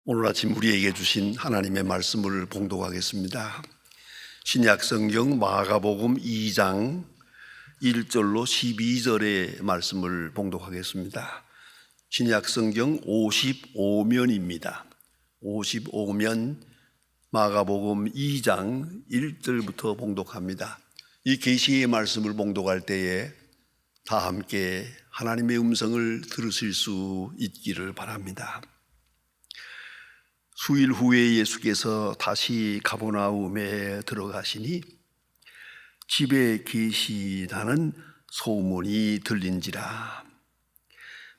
오늘 아침 우리에게 주신 하나님의 말씀을 봉독하겠습니다. 신약 성경 마가복음 2장 1절로 12절의 말씀을 봉독하겠습니다. 신약 성경 55면입니다. 55면 마가복음 2장 1절부터 봉독합니다. 이 계시의 말씀을 봉독할 때에 다 함께 하나님의 음성을 들으실 수 있기를 바랍니다. 수일 후에 예수께서 다시 가버나움에 들어가시니 집에 계시다는 소문이 들린지라.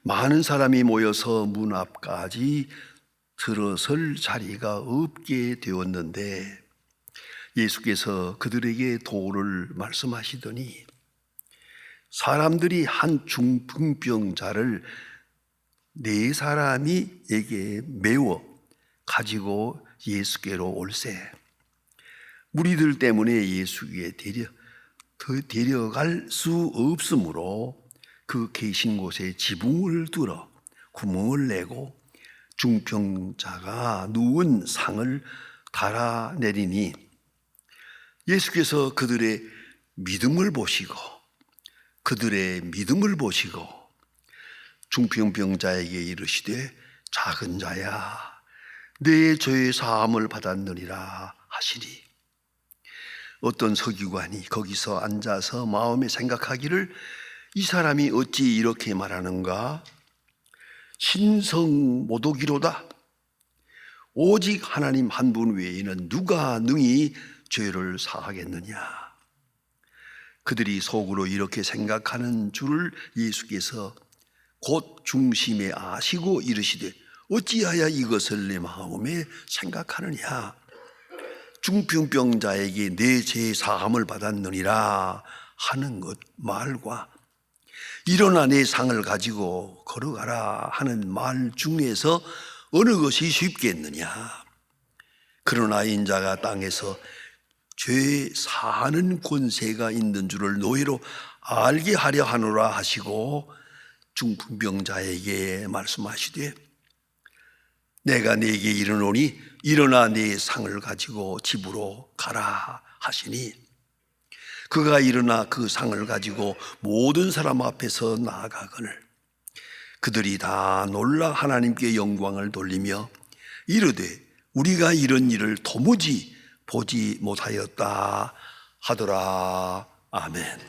많은 사람이 모여서 문 앞까지 들어설 자리가 없게 되었는데 예수께서 그들에게 도를 말씀하시더니 사람들이 한 중풍병자를 4사람이에게 메워 가지고 예수께로 올세. 무리들 때문에 예수께 데려갈 수 없으므로 그 계신 곳에 지붕을 뚫어 구멍을 내고 중풍자가 누운 상을 달아내리니 예수께서 그들의 믿음을 보시고 중풍병자에게 이르시되 작은 자야 내 죄의 사함을 받았느니라 하시니 어떤 서기관이 거기서 앉아서 마음에 생각하기를 이 사람이 어찌 이렇게 말하는가? 신성모독이로다. 오직 하나님 한 분 외에는 누가 능히 죄를 사하겠느냐? 그들이 속으로 이렇게 생각하는 줄을 예수께서 곧 중심에 아시고 이르시되 어찌하여 이것을 내 마음에 생각하느냐? 중풍병자에게 내 죄 사함을 받았느니라 하는 것 말과 일어나 내 상을 가지고 걸어가라 하는 말 중에서 어느 것이 쉽겠느냐? 그러나 인자가 땅에서 죄 사하는 권세가 있는 줄을 너희로 알게 하려 하노라 하시고 중풍병자에게 말씀하시되 내가 네게 이르노니 일어나 네 상을 가지고 집으로 가라 하시니 그가 일어나 그 상을 가지고 모든 사람 앞에서 나아가거늘 그들이 다 놀라 하나님께 영광을 돌리며 이르되 우리가 이런 일을 도무지 보지 못하였다 하더라. 아멘.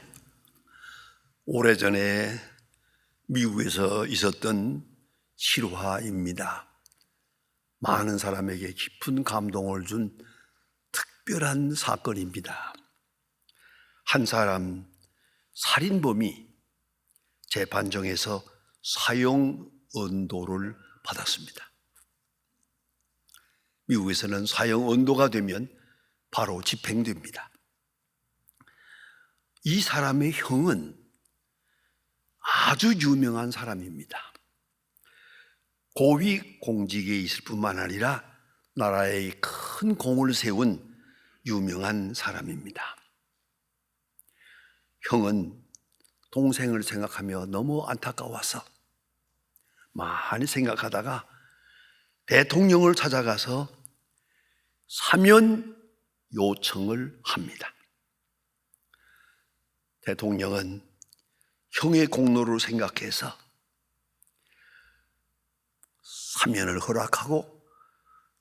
오래전에 미국에서 있었던 실화입니다. 많은 사람에게 깊은 감동을 준 특별한 사건입니다. 한 사람 살인범이 재판정에서 사형 언도를 받았습니다. 미국에서는 사형 언도가 되면 바로 집행됩니다. 이 사람의 형은 아주 유명한 사람입니다. 고위 공직에 있을 뿐만 아니라 나라에 큰 공을 세운 유명한 사람입니다. 형은 동생을 생각하며 너무 안타까워서 많이 생각하다가 대통령을 찾아가서 사면 요청을 합니다. 대통령은 형의 공로를 생각해서 사면을 허락하고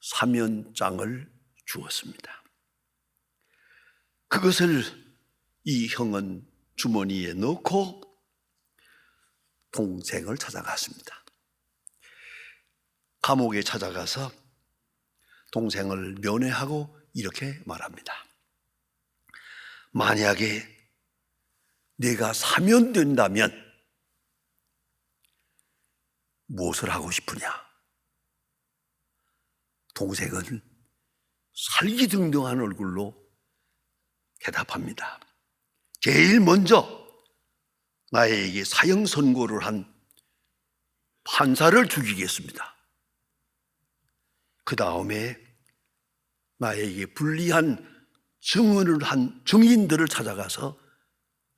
사면장을 주었습니다. 그것을 이 형은 주머니에 넣고 동생을 찾아갔습니다. 감옥에 찾아가서 동생을 면회하고 이렇게 말합니다. 만약에 내가 사면된다면 무엇을 하고 싶으냐? 동생은 살기등등한 얼굴로 대답합니다. 제일 먼저 나에게 사형 선고를 한 판사를 죽이겠습니다. 그 다음에 나에게 불리한 증언을 한 증인들을 찾아가서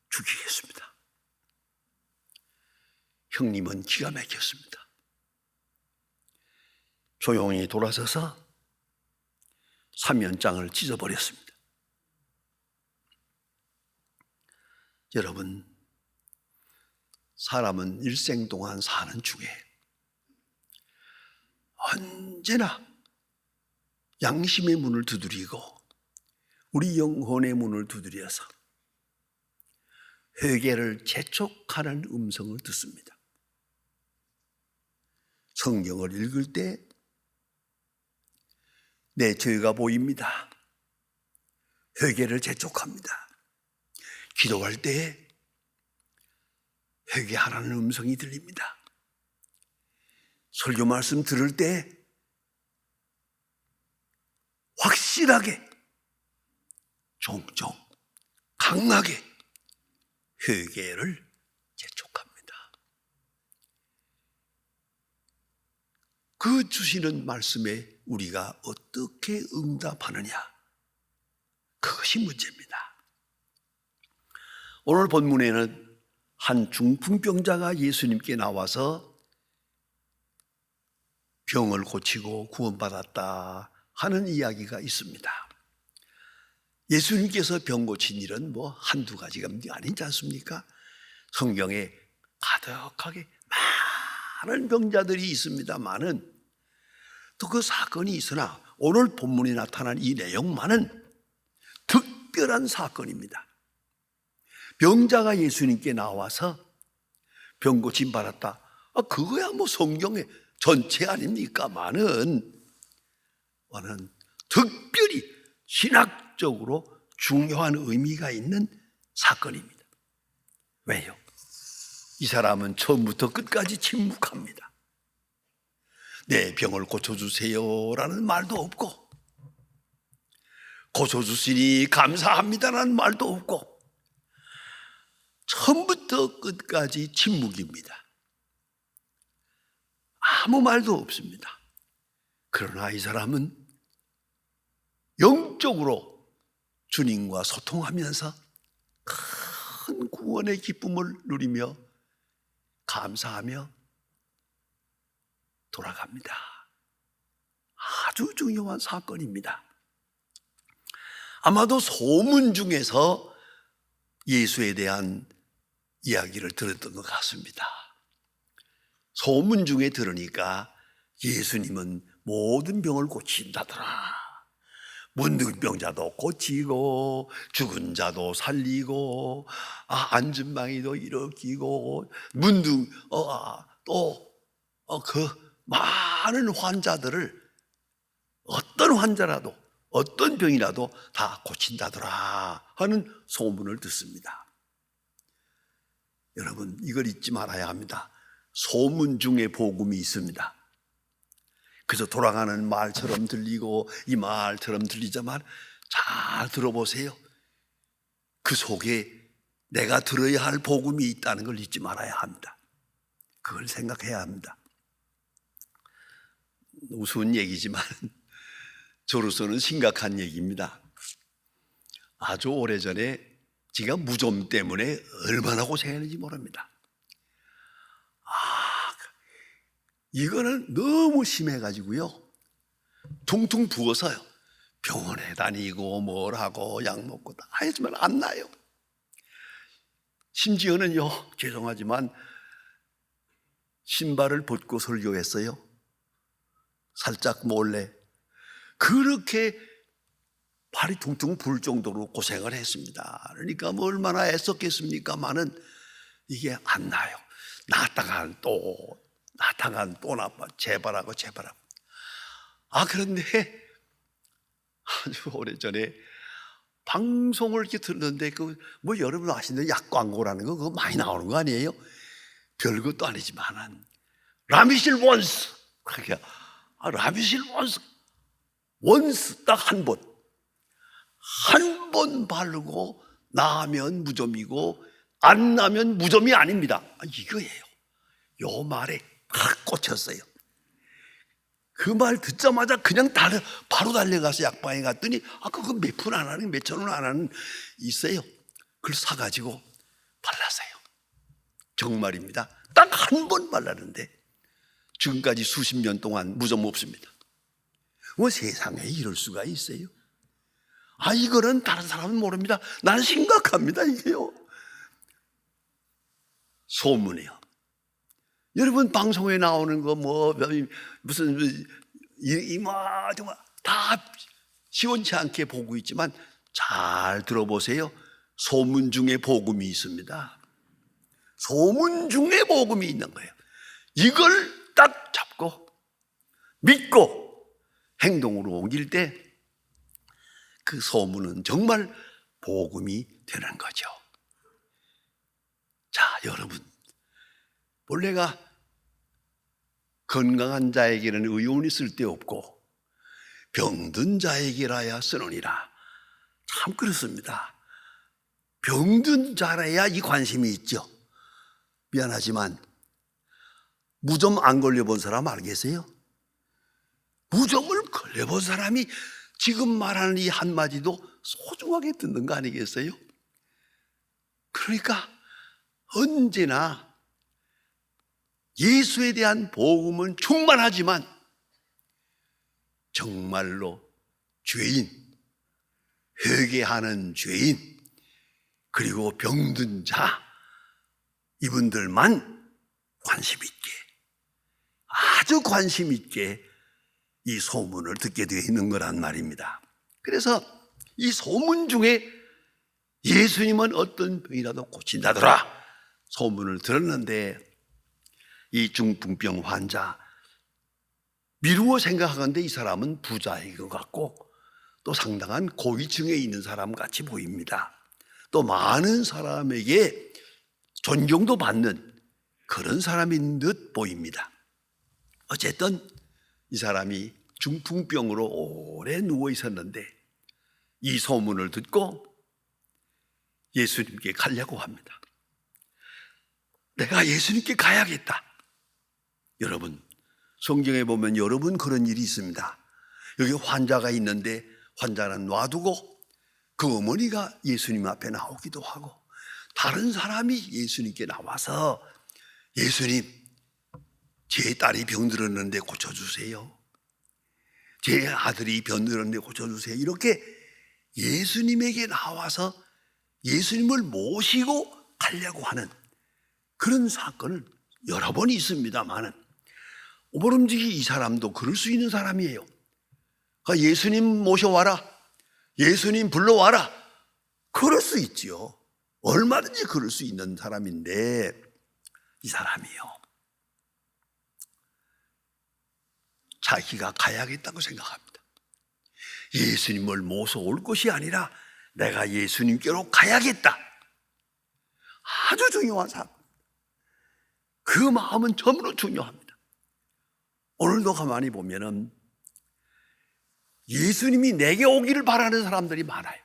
죽이겠습니다. 형님은 기가 막혔습니다. 조용히 돌아서서 사면장을 찢어버렸습니다. 여러분, 사람은 일생 동안 사는 중에 언제나 양심의 문을 두드리고 우리 영혼의 문을 두드려서 회개를 재촉하는 음성을 듣습니다. 성경을 읽을 때 내 죄가 보입니다. 회개를 재촉합니다. 기도할 때 회개하라는 음성이 들립니다. 설교 말씀 들을 때 확실하게, 종종, 강하게 회개를 재촉합니다. 그 주시는 말씀에 우리가 어떻게 응답하느냐, 그것이 문제입니다. 오늘 본문에는 한 중풍병자가 예수님께 나와서 병을 고치고 구원받았다 하는 이야기가 있습니다. 예수님께서 병 고친 일은 한두 가지가 아니지 않습니까? 성경에 가득하게 많은 병자들이 있습니다만은 또 그 사건이 있으나 오늘 본문에 나타난 이 내용만은 특별한 사건입니다. 병자가 예수님께 나와서 병 고침 받았다. 그거야 성경의 전체 아닙니까만은 특별히 신학적으로 중요한 의미가 있는 사건입니다. 왜요? 이 사람은 처음부터 끝까지 침묵합니다. 내 병을 고쳐주세요라는 말도 없고, 고쳐주시니 감사합니다라는 말도 없고, 처음부터 끝까지 침묵입니다. 아무 말도 없습니다. 그러나 이 사람은 영적으로 주님과 소통하면서 큰 구원의 기쁨을 누리며 감사하며 돌아갑니다. 아주 중요한 사건입니다. 아마도 소문 중에서 예수에 대한 이야기를 들었던 것 같습니다. 소문 중에 들으니까 예수님은 모든 병을 고친다더라. 문둥병자도 고치고 죽은 자도 살리고 안진뱅이도 일으키고 그 많은 환자들을 어떤 환자라도 어떤 병이라도 다 고친다더라 하는 소문을 듣습니다. 여러분, 이걸 잊지 말아야 합니다. 소문 중에 복음이 있습니다. 그래서 돌아가는 말처럼 들리고 이 말처럼 들리지만 잘 들어보세요. 그 속에 내가 들어야 할 복음이 있다는 걸 잊지 말아야 합니다. 그걸 생각해야 합니다. 우스운 얘기지만 저로서는 심각한 얘기입니다. 아주 오래전에 제가 무좀 때문에 얼마나 고생했는지 모릅니다. 이거는 너무 심해가지고요, 퉁퉁 부어서요, 병원에 다니고 뭘 하고 약 먹고 다 했지만 안 나요. 심지어는요, 죄송하지만 신발을 벗고 설교했어요. 살짝 몰래. 그렇게 발이 퉁퉁 부을 정도로 고생을 했습니다. 그러니까 얼마나 애썼겠습니까만은 이게 안 나요. 나다간 또 나빠. 재발하고. 그런데 아주 오래전에 방송을 이렇게 듣는데 여러분 아시는 약 광고라는 거 그거 많이 나오는 거 아니에요? 별것도 아니지만은 라미실 원스. 그러니까 라미실 원스 딱 한 번 바르고 나면 무좀이고 안 나면 무좀이 아닙니다. 이거예요. 요 말에 확 꽂혔어요. 그 말 듣자마자 그냥 바로 달려가서 약방에 갔더니 그거 몇 푼 안 하는, 몇 천 원 안 하는 있어요. 그걸 사가지고 발랐어요. 정말입니다. 딱 한 번 발랐는데 지금까지 수십 년 동안 무좀 없습니다. 뭐 세상에 이럴 수가 있어요? 이거는 다른 사람은 모릅니다. 나는 심각합니다, 이게요. 소문이요. 여러분 방송에 나오는 거 무슨 정말 다 시원치 않게 보고 있지만 잘 들어보세요. 소문 중에 복음이 있습니다. 소문 중에 복음이 있는 거예요. 이걸 딱 잡고 믿고 행동으로 옮길 때 그 소문은 정말 복음이 되는 거죠. 자, 여러분, 본래가 건강한 자에게는 의논이 쓸데없고 병든 자에게라야 쓰느니라. 참 그렇습니다. 병든 자라야 이 관심이 있죠. 미안하지만 무좀 안 걸려본 사람 알겠어요? 무좀을 걸려본 사람이 지금 말하는 이 한마디도 소중하게 듣는 거 아니겠어요? 그러니까 언제나 예수에 대한 복음은 충만하지만 정말로 죄인, 회개하는 죄인, 그리고 병든 자, 이분들만 관심 있게, 아주 관심 있게 이 소문을 듣게 되어 있는 거란 말입니다. 그래서 이 소문 중에 예수님은 어떤 병이라도 고친다더라 소문을 들었는데, 이 중풍병 환자 미루어 생각하건대 이 사람은 부자인 것 같고 또 상당한 고위층에 있는 사람 같이 보입니다. 또 많은 사람에게 존경도 받는 그런 사람인 듯 보입니다. 어쨌든 이 사람이 중풍병으로 오래 누워 있었는데 이 소문을 듣고 예수님께 가려고 합니다. 내가 예수님께 가야겠다. 여러분, 성경에 보면 여러 번 그런 일이 있습니다. 여기 환자가 있는데 환자는 놔두고 그 어머니가 예수님 앞에 나오기도 하고, 다른 사람이 예수님께 나와서 예수님, 제 딸이 병들었는데 고쳐주세요. 제 아들이 병들었는데 고쳐주세요. 이렇게 예수님에게 나와서 예수님을 모시고 가려고 하는 그런 사건은 여러 번 있습니다만은, 오버름지기 이 사람도 그럴 수 있는 사람이에요. 그러니까 예수님 모셔와라, 예수님 불러와라, 그럴 수 있지요. 얼마든지 그럴 수 있는 사람인데, 이 사람이요, 자기가 가야겠다고 생각합니다. 예수님을 모셔올 것이 아니라 내가 예수님께로 가야겠다. 아주 중요한 사람. 그 마음은 참으로 중요합니다. 오늘도 가만히 보면은 예수님이 내게 오기를 바라는 사람들이 많아요.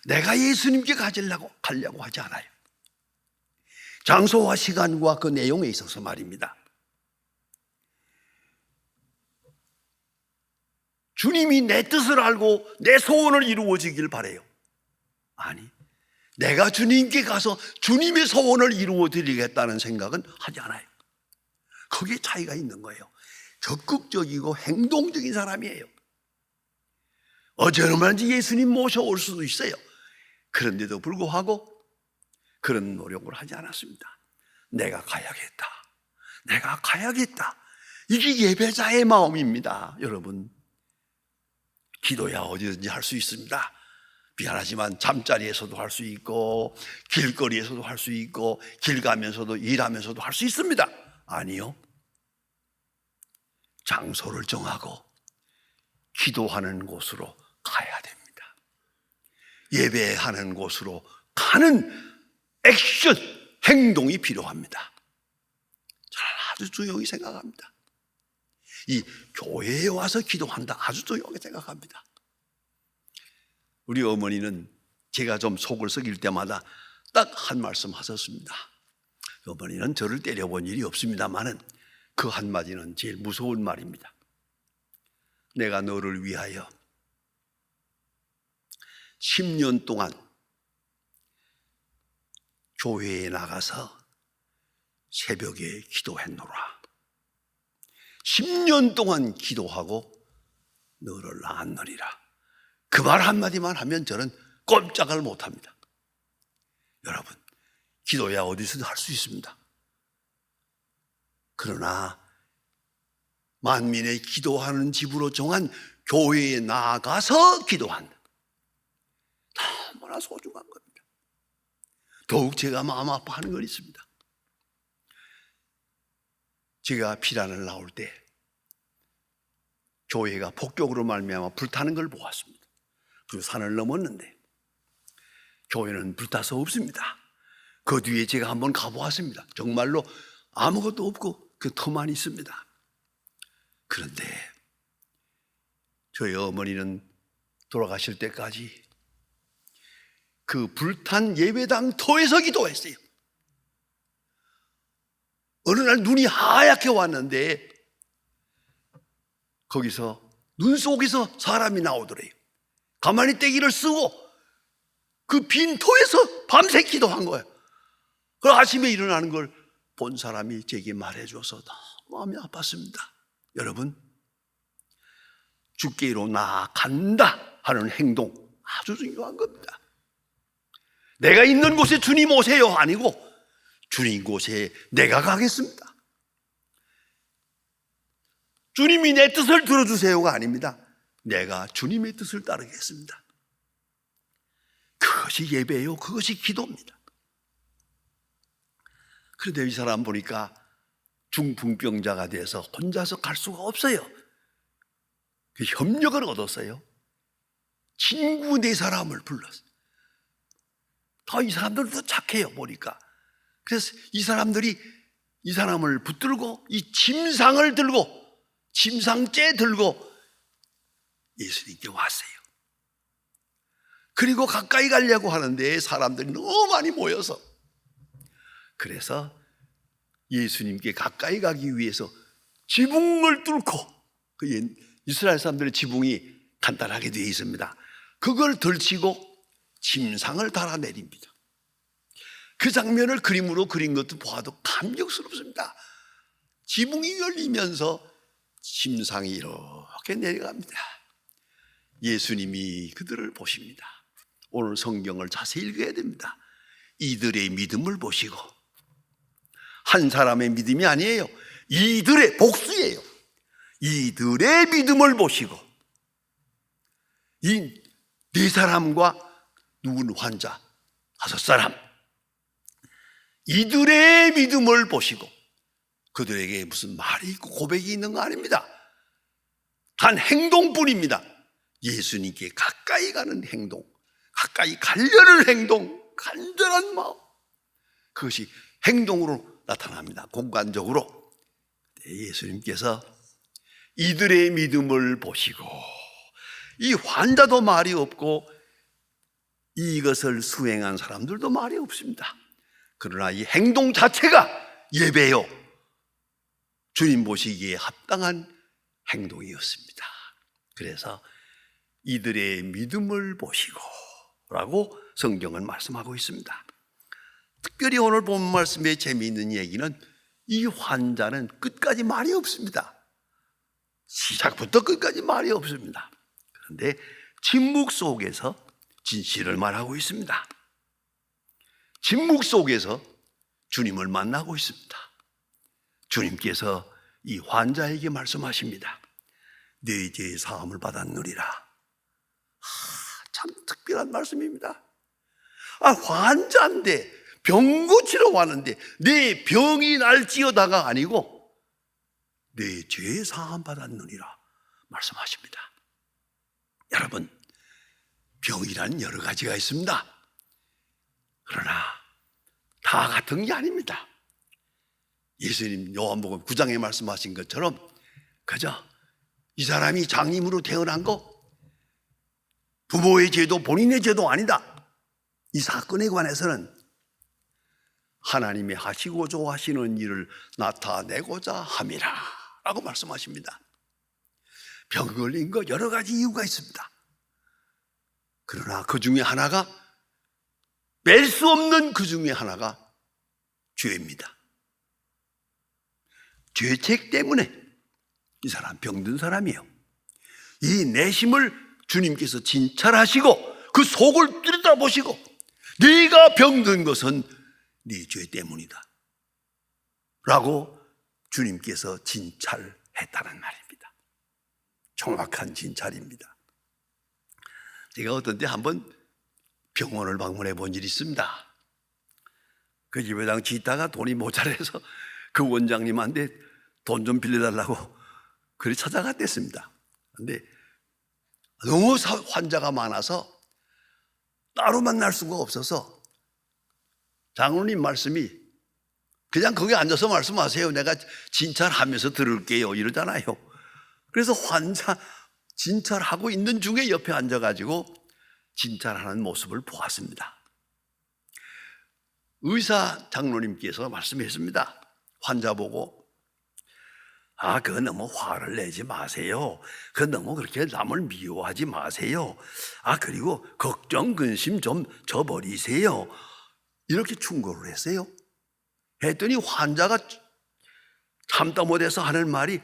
내가 예수님께 가려고 하지 않아요. 장소와 시간과 그 내용에 있어서 말입니다. 주님이 내 뜻을 알고 내 소원을 이루어지길 바라요. 아니, 내가 주님께 가서 주님의 소원을 이루어 드리겠다는 생각은 하지 않아요. 거기에 차이가 있는 거예요. 적극적이고 행동적인 사람이에요. 얼마든지 예수님 모셔올 수도 있어요. 그런데도 불구하고 그런 노력을 하지 않았습니다. 내가 가야겠다. 내가 가야겠다. 이게 예배자의 마음입니다. 여러분, 기도야 어디든지 할 수 있습니다. 미안하지만 잠자리에서도 할 수 있고 길거리에서도 할 수 있고 길 가면서도 일하면서도 할 수 있습니다. 아니요, 장소를 정하고 기도하는 곳으로 가야 됩니다. 예배하는 곳으로 가는 액션, 행동이 필요합니다. 저는 아주 중요하게 생각합니다. 이 교회에 와서 기도한다, 아주 중요하게 생각합니다. 우리 어머니는 제가 좀 속을 썩일 때마다 딱 한 말씀 하셨습니다. 어머니는 저를 때려본 일이 없습니다만은 그 한마디는 제일 무서운 말입니다. 내가 너를 위하여 10년 동안 교회에 나가서 새벽에 기도했노라. 10년 동안 기도하고 너를 낳았느니라. 그 말 한마디만 하면 저는 꼼짝을 못합니다. 여러분, 기도야 어디서도 할 수 있습니다. 그러나 만민의 기도하는 집으로 정한 교회에 나아가서 기도한다. 너무나 소중한 겁니다. 더욱 제가 마음 아파하는 건 있습니다. 제가 피란을 나올 때 교회가 폭격으로 말미암아 불타는 걸 보았습니다. 그리고 산을 넘었는데 교회는 불타서 없습니다. 그 뒤에 제가 한번 가보았습니다. 정말로 아무것도 없고 그 터만 있습니다. 그런데 저희 어머니는 돌아가실 때까지 그 불탄 예배당 터에서 기도했어요. 어느 날 눈이 하얗게 왔는데 거기서 눈 속에서 사람이 나오더래요. 가만히 떼기를 쓰고 그 빈 터에서 밤새 기도한 거예요. 그 아침에 일어나는 걸 본 사람이 제게 말해줘서 너무 마음이 아팠습니다. 여러분, 주께로 나아간다 하는 행동 아주 중요한 겁니다. 내가 있는 곳에 주님 오세요 아니고 주님 곳에 내가 가겠습니다. 주님이 내 뜻을 들어주세요가 아닙니다. 내가 주님의 뜻을 따르겠습니다. 그것이 예배요, 그것이 기도입니다. 그런데 이 사람 보니까 중풍병자가 돼서 혼자서 갈 수가 없어요. 그 협력을 얻었어요. 친구 4사람을 불렀어요. 다 이 사람들도 착해요, 보니까. 그래서 이 사람들이 이 사람을 붙들고 이 침상을 들고 침상째 들고 예수님께 왔어요. 그리고 가까이 가려고 하는데 사람들이 너무 많이 모여서, 그래서 예수님께 가까이 가기 위해서 지붕을 뚫고, 그 이스라엘 사람들의 지붕이 간단하게 되어 있습니다. 그걸 들치고 침상을 달아내립니다. 그 장면을 그림으로 그린 것도 보아도 감격스럽습니다. 지붕이 열리면서 침상이 이렇게 내려갑니다. 예수님이 그들을 보십니다. 오늘 성경을 자세히 읽어야 됩니다. 이들의 믿음을 보시고, 한 사람의 믿음이 아니에요. 이들의 복수예요. 이들의 믿음을 보시고, 이 4사람과 누군 환자 5사람, 이들의 믿음을 보시고, 그들에게 무슨 말이 있고 고백이 있는 거 아닙니다. 단 행동뿐입니다. 예수님께 가까이 가는 행동, 가까이 가려는 행동, 간절한 마음, 그것이 행동으로 나타납니다. 공간적으로. 예수님께서 이들의 믿음을 보시고, 이 환자도 말이 없고 이것을 수행한 사람들도 말이 없습니다. 그러나 이 행동 자체가 예배요, 주님 보시기에 합당한 행동이었습니다. 그래서 이들의 믿음을 보시고 라고 성경은 말씀하고 있습니다. 특별히 오늘 본 말씀의 재미있는 얘기는 이 환자는 끝까지 말이 없습니다. 시작부터 끝까지 말이 없습니다. 그런데 침묵 속에서 진실을 말하고 있습니다. 침묵 속에서 주님을 만나고 있습니다. 주님께서 이 환자에게 말씀하십니다. 네 죄의 사함을 받았느니라. 참 특별한 말씀입니다. 환자인데, 병 고치러 왔는데 내 병이 날지어다가 아니고 내 죄의 사함 받았느니라 말씀하십니다. 여러분, 병이란 여러 가지가 있습니다. 그러나 다 같은 게 아닙니다. 예수님 요한복음 9장에 말씀하신 것처럼 그저 이 사람이 장님으로 태어난 거, 부모의 죄도 본인의 죄도 아니다. 이 사건에 관해서는 하나님이 하시고 좋아하시는 일을 나타내고자 함이라 라고 말씀하십니다. 병 걸린 거 여러 가지 이유가 있습니다. 그러나 그 중에 하나가, 뺄 수 없는 그 중에 하나가 죄입니다. 죄책 때문에 이 사람 병든 사람이에요. 이 내심을 주님께서 진찰하시고 그 속을 들여다보시고 네가 병든 것은 네 죄 때문이다 라고 주님께서 진찰했다는 말입니다. 정확한 진찰입니다. 제가 어떤 때 한번 병원을 방문해 본 일이 있습니다. 그 예배당 짓다가 돈이 모자라서 그 원장님한테 돈 좀 빌려달라고 그리 찾아갔댔습니다. 그런데 너무 환자가 많아서 따로 만날 수가 없어서 장로님 말씀이 그냥 거기 앉아서 말씀하세요. 내가 진찰하면서 들을게요. 이러잖아요. 그래서 환자 진찰하고 있는 중에 옆에 앉아가지고 진찰하는 모습을 보았습니다. 의사 장로님께서 말씀했습니다. 환자 보고 그거 너무 화를 내지 마세요. 그거 너무 그렇게 남을 미워하지 마세요. 그리고 걱정 근심 좀 저버리세요. 이렇게 충고를 했어요. 했더니 환자가 참다 못해서 하는 말이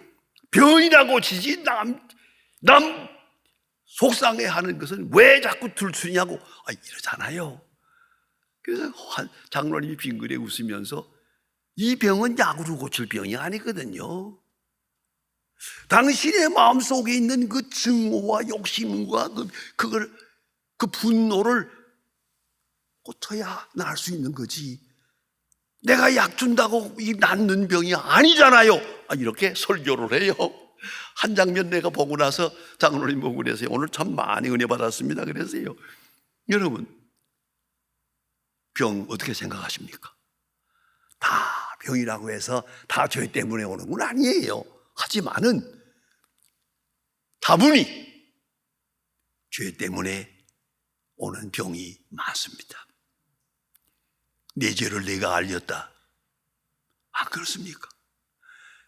병이라고 치지 남 속상해하는 것은 왜 자꾸 들추냐고 이러잖아요. 그래서 장로님이 빙그레 웃으면서 이 병은 약으로 고칠 병이 아니거든요. 당신의 마음속에 있는 그 증오와 욕심과 그 분노를 고쳐야 나을 수 있는 거지. 내가 약 준다고 이 낫는 병이 아니잖아요. 이렇게 설교를 해요. 한 장면 내가 보고 나서 장로님 보고 그래서요. 오늘 참 많이 은혜 받았습니다. 그래서요. 여러분, 병 어떻게 생각하십니까? 다 병이라고 해서 다 죄 때문에 오는 건 아니에요. 하지만은 다분히 죄 때문에 오는 병이 많습니다. 내 죄를 내가 알렸다. 그렇습니까?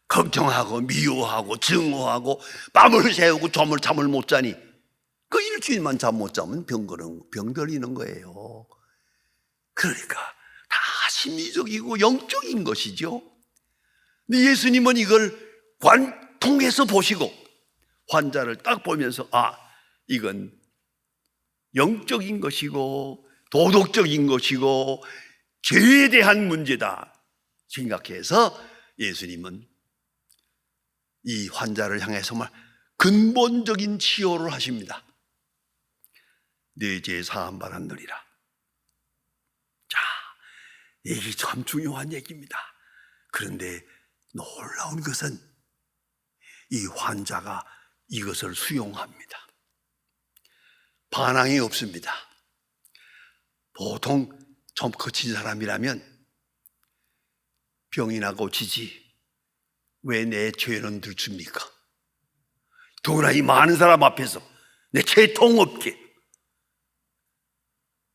걱정하고 미워하고 증오하고 밤을 새우고 잠을 못 자니 그 일주일만 잠 못 자면 병 걸리는 거예요. 그러니까 다 심리적이고 영적인 것이죠. 근데 예수님은 이걸 관통해서 보시고 환자를 딱 보면서 이건 영적인 것이고 도덕적인 것이고 죄에 대한 문제다 생각해서 예수님은 이 환자를 향해서 정말 근본적인 치료를 하십니다. 네 죄 사함 받았느니라. 자, 이게 참 중요한 얘기입니다. 그런데 놀라운 것은 이 환자가 이것을 수용합니다. 반항이 없습니다. 보통 좀 거친 사람이라면 병이나 고치지 왜 내 죄는 들춥니까? 더구나 이 많은 사람 앞에서 내 죄통 없게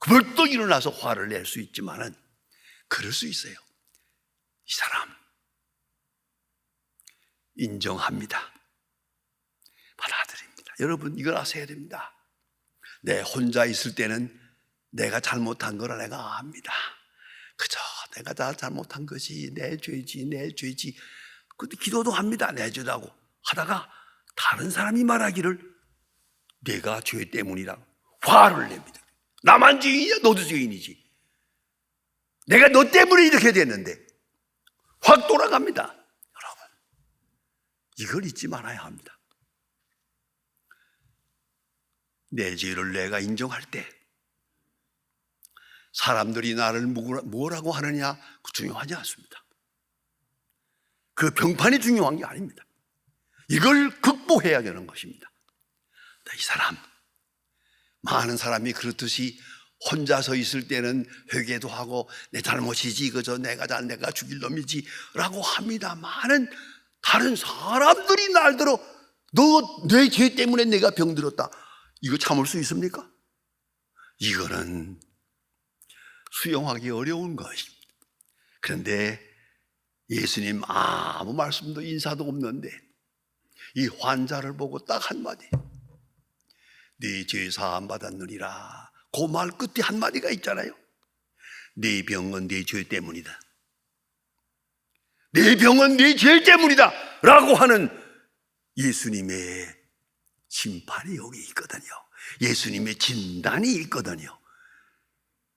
벌떡 일어나서 화를 낼 수 있지만은 그럴 수 있어요. 이 사람 인정합니다. 받아들입니다. 여러분 이걸 아셔야 됩니다. 내 혼자 있을 때는 내가 잘못한 거라 내가 압니다. 그저 내가 다 잘못한 것이 내 죄지. 근데 기도도 합니다. 내 죄라고 하다가 다른 사람이 말하기를 내가 죄 때문이라 화를 냅니다. 나만 죄인이야? 너도 죄인이지. 내가 너 때문에 이렇게 됐는데 확 돌아갑니다. 여러분 이걸 잊지 말아야 합니다. 내 죄를 내가 인정할 때 사람들이 나를 뭐라고 하느냐 중요하지 않습니다. 그 병판이 중요한 게 아닙니다. 이걸 극복해야 되는 것입니다. 이 사람 많은 사람이 그렇듯이 혼자서 있을 때는 회개도 하고 내 잘못이지 그저 내가 죽일 놈이지 라고 합니다만은 다른 사람들이 날들어 너 내 죄 때문에 내가 병들었다. 이거 참을 수 있습니까? 이거는 수용하기 어려운 것입니다. 그런데 예수님 아무 말씀도 인사도 없는데 이 환자를 보고 딱 한마디 네 죄 사함 받았느니라. 그 말 끝에 한마디가 있잖아요. 네 병은 네 죄 때문이다. 네 병은 네 죄 때문이다 라고 하는 예수님의 심판이 여기 있거든요. 예수님의 진단이 있거든요.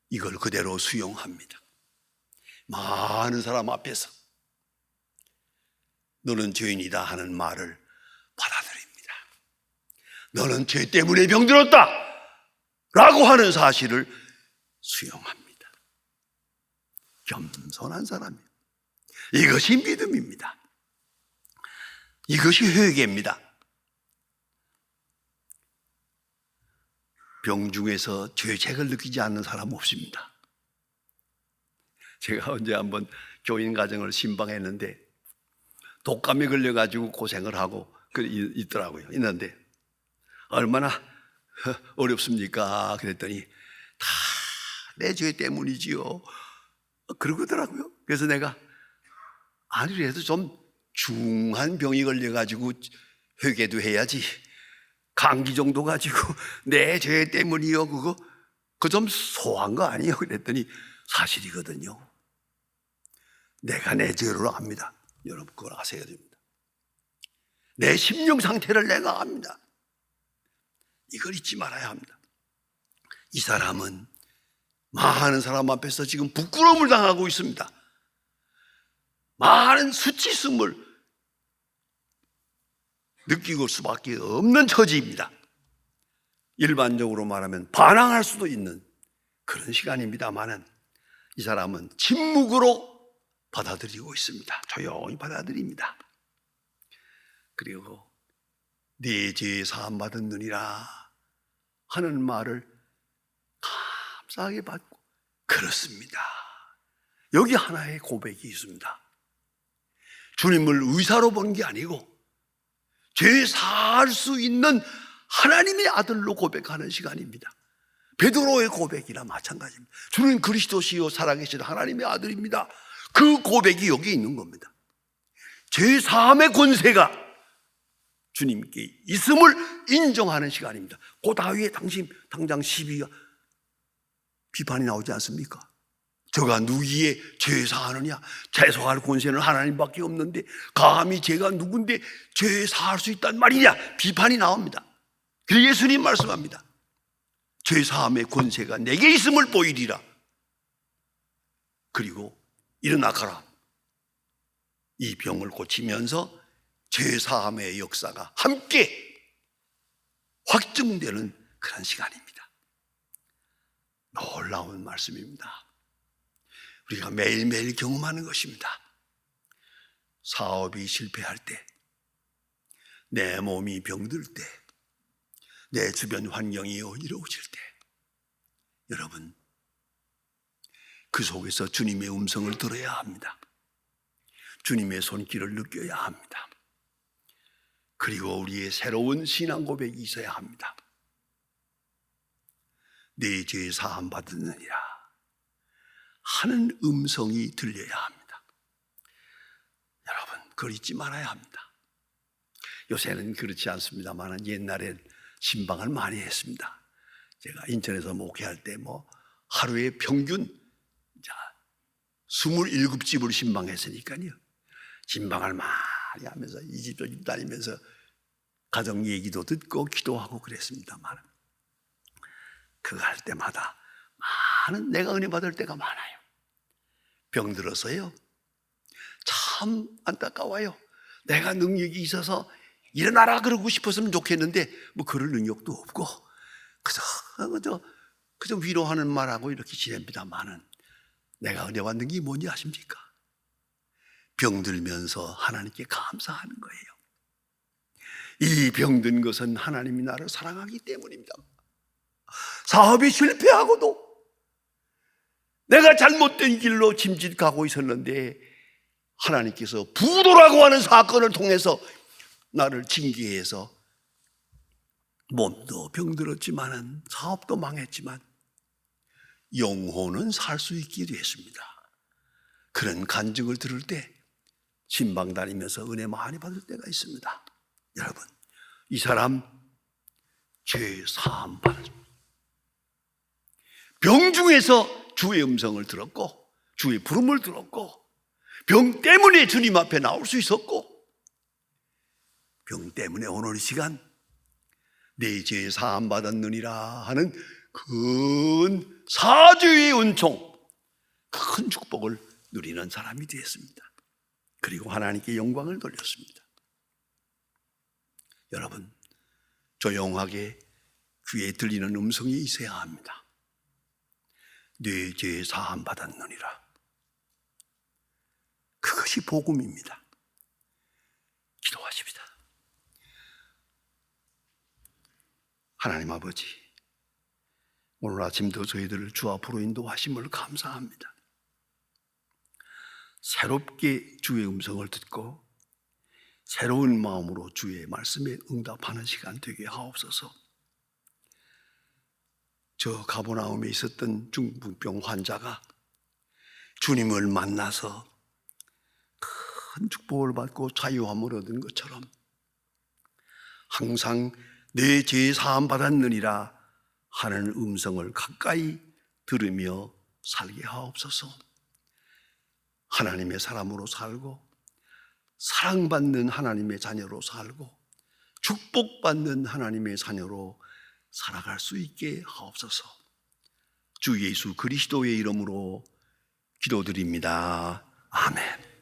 이걸 그대로 수용합니다. 많은 사람 앞에서 너는 죄인이다 하는 말을 받아들입니다. 너는 죄 때문에 병들었다 라고 하는 사실을 수용합니다. 겸손한 사람이에요. 이것이 믿음입니다. 이것이 회개입니다. 병중에서 죄책을 느끼지 않는 사람 없습니다. 제가 언제 한번 교인 가정을 신방했는데 독감에 걸려가지고 고생을 하고 있더라고요. 있는데 얼마나 어렵습니까? 그랬더니 다 내 죄 때문이지요. 그러더라고요. 그래서 내가 아니 그래도 좀 중한 병이 걸려가지고 회개도 해야지. 감기 정도 가지고 내 죄 때문이요. 그거 좀 소한 거 아니에요? 그랬더니 사실이거든요. 내가 내 죄를 압니다. 여러분 그걸 아셔야 됩니다. 내 심령 상태를 내가 압니다. 이걸 잊지 말아야 합니다. 이 사람은 많은 사람 앞에서 지금 부끄러움을 당하고 있습니다. 많은 수치심을 느끼고 수밖에 없는 처지입니다. 일반적으로 말하면 반항할 수도 있는 그런 시간입니다만은 이 사람은 침묵으로 받아들이고 있습니다. 조용히 받아들입니다. 그리고 네 죄 사함 받았느니라 하는 말을 감사하게 받고 그렇습니다. 여기 하나의 고백이 있습니다. 주님을 의사로 본 게 아니고 죄 사할 수 있는 하나님의 아들로 고백하는 시간입니다. 베드로의 고백이나 마찬가지입니다. 주는 그리스도시요 살아계신 하나님의 아들입니다. 그 고백이 여기 있는 겁니다. 죄 사함의 권세가 주님께 있음을 인정하는 시간입니다. 그 다위에 당장 시비가 비판이 나오지 않습니까? 저가 누구의 죄 사하느냐? 죄 사할 권세는 하나님밖에 없는데 감히 제가 누군데 죄 사할 수 있단 말이냐? 비판이 나옵니다. 그래서 예수님 말씀합니다. 죄 사함의 권세가 내게 있음을 보이리라. 그리고 일어나 가라. 이 병을 고치면서 죄 사함의 역사가 함께 확증되는 그런 시간입니다. 놀라운 말씀입니다. 우리가 매일매일 경험하는 것입니다. 사업이 실패할 때, 내 몸이 병들 때, 내 주변 환경이 어지러워질 때, 여러분 그 속에서 주님의 음성을 들어야 합니다. 주님의 손길을 느껴야 합니다. 그리고 우리의 새로운 신앙 고백이 있어야 합니다. 내 죄 사함 받았느니라 하는 음성이 들려야 합니다. 여러분 그걸 잊지 말아야 합니다. 요새는 그렇지 않습니다만 옛날엔 신방을 많이 했습니다. 제가 인천에서 목회할 때 하루에 평균 27집을 신방했으니까요. 신방을 많이 하면서 이 집 저 집 다니면서 가정 얘기도 듣고 기도하고 그랬습니다만 그거 할 때마다 많은 내가 은혜 받을 때가 많아요. 병들어서요. 참 안타까워요. 내가 능력이 있어서 일어나라 그러고 싶었으면 좋겠는데 그럴 능력도 없고 그저 위로하는 말하고 이렇게 지냅니다만은 내가 은혜 받는 게 뭔지 아십니까? 병들면서 하나님께 감사하는 거예요. 이 병든 것은 하나님이 나를 사랑하기 때문입니다. 사업이 실패하고도 내가 잘못된 길로 짐짓가고 있었는데 하나님께서 부도라고 하는 사건을 통해서 나를 징계해서 몸도 병들었지만 사업도 망했지만 영혼은 살 수 있게 했습니다. 그런 간증을 들을 때 신방 다니면서 은혜 많이 받을 때가 있습니다. 여러분 이 사람 죄 사함 받았습니다. 병 중에서 주의 음성을 들었고 주의 부름을 들었고 병 때문에 주님 앞에 나올 수 있었고 병 때문에 오늘 이 시간 내 죄 사함 받았느니라 하는 큰 사죄의 은총, 큰 축복을 누리는 사람이 되었습니다. 그리고 하나님께 영광을 돌렸습니다. 여러분, 조용하게 귀에 들리는 음성이 있어야 합니다. 내 죄 사함 받았느니라. 그것이 복음입니다. 기도하십시다. 하나님 아버지, 오늘 아침도 저희들을 주 앞으로 인도하심을 감사합니다. 새롭게 주의 음성을 듣고 새로운 마음으로 주의 말씀에 응답하는 시간 되게 하옵소서. 저 가버나움에 있었던 중풍병 환자가 주님을 만나서 큰 축복을 받고 자유함을 얻은 것처럼 항상 내 죄 사함 받았느니라 하는 음성을 가까이 들으며 살게 하옵소서. 하나님의 사람으로 살고 사랑받는 하나님의 자녀로 살고 축복받는 하나님의 자녀로 살아갈 수 있게 하옵소서. 주 예수 그리스도의 이름으로 기도드립니다. 아멘.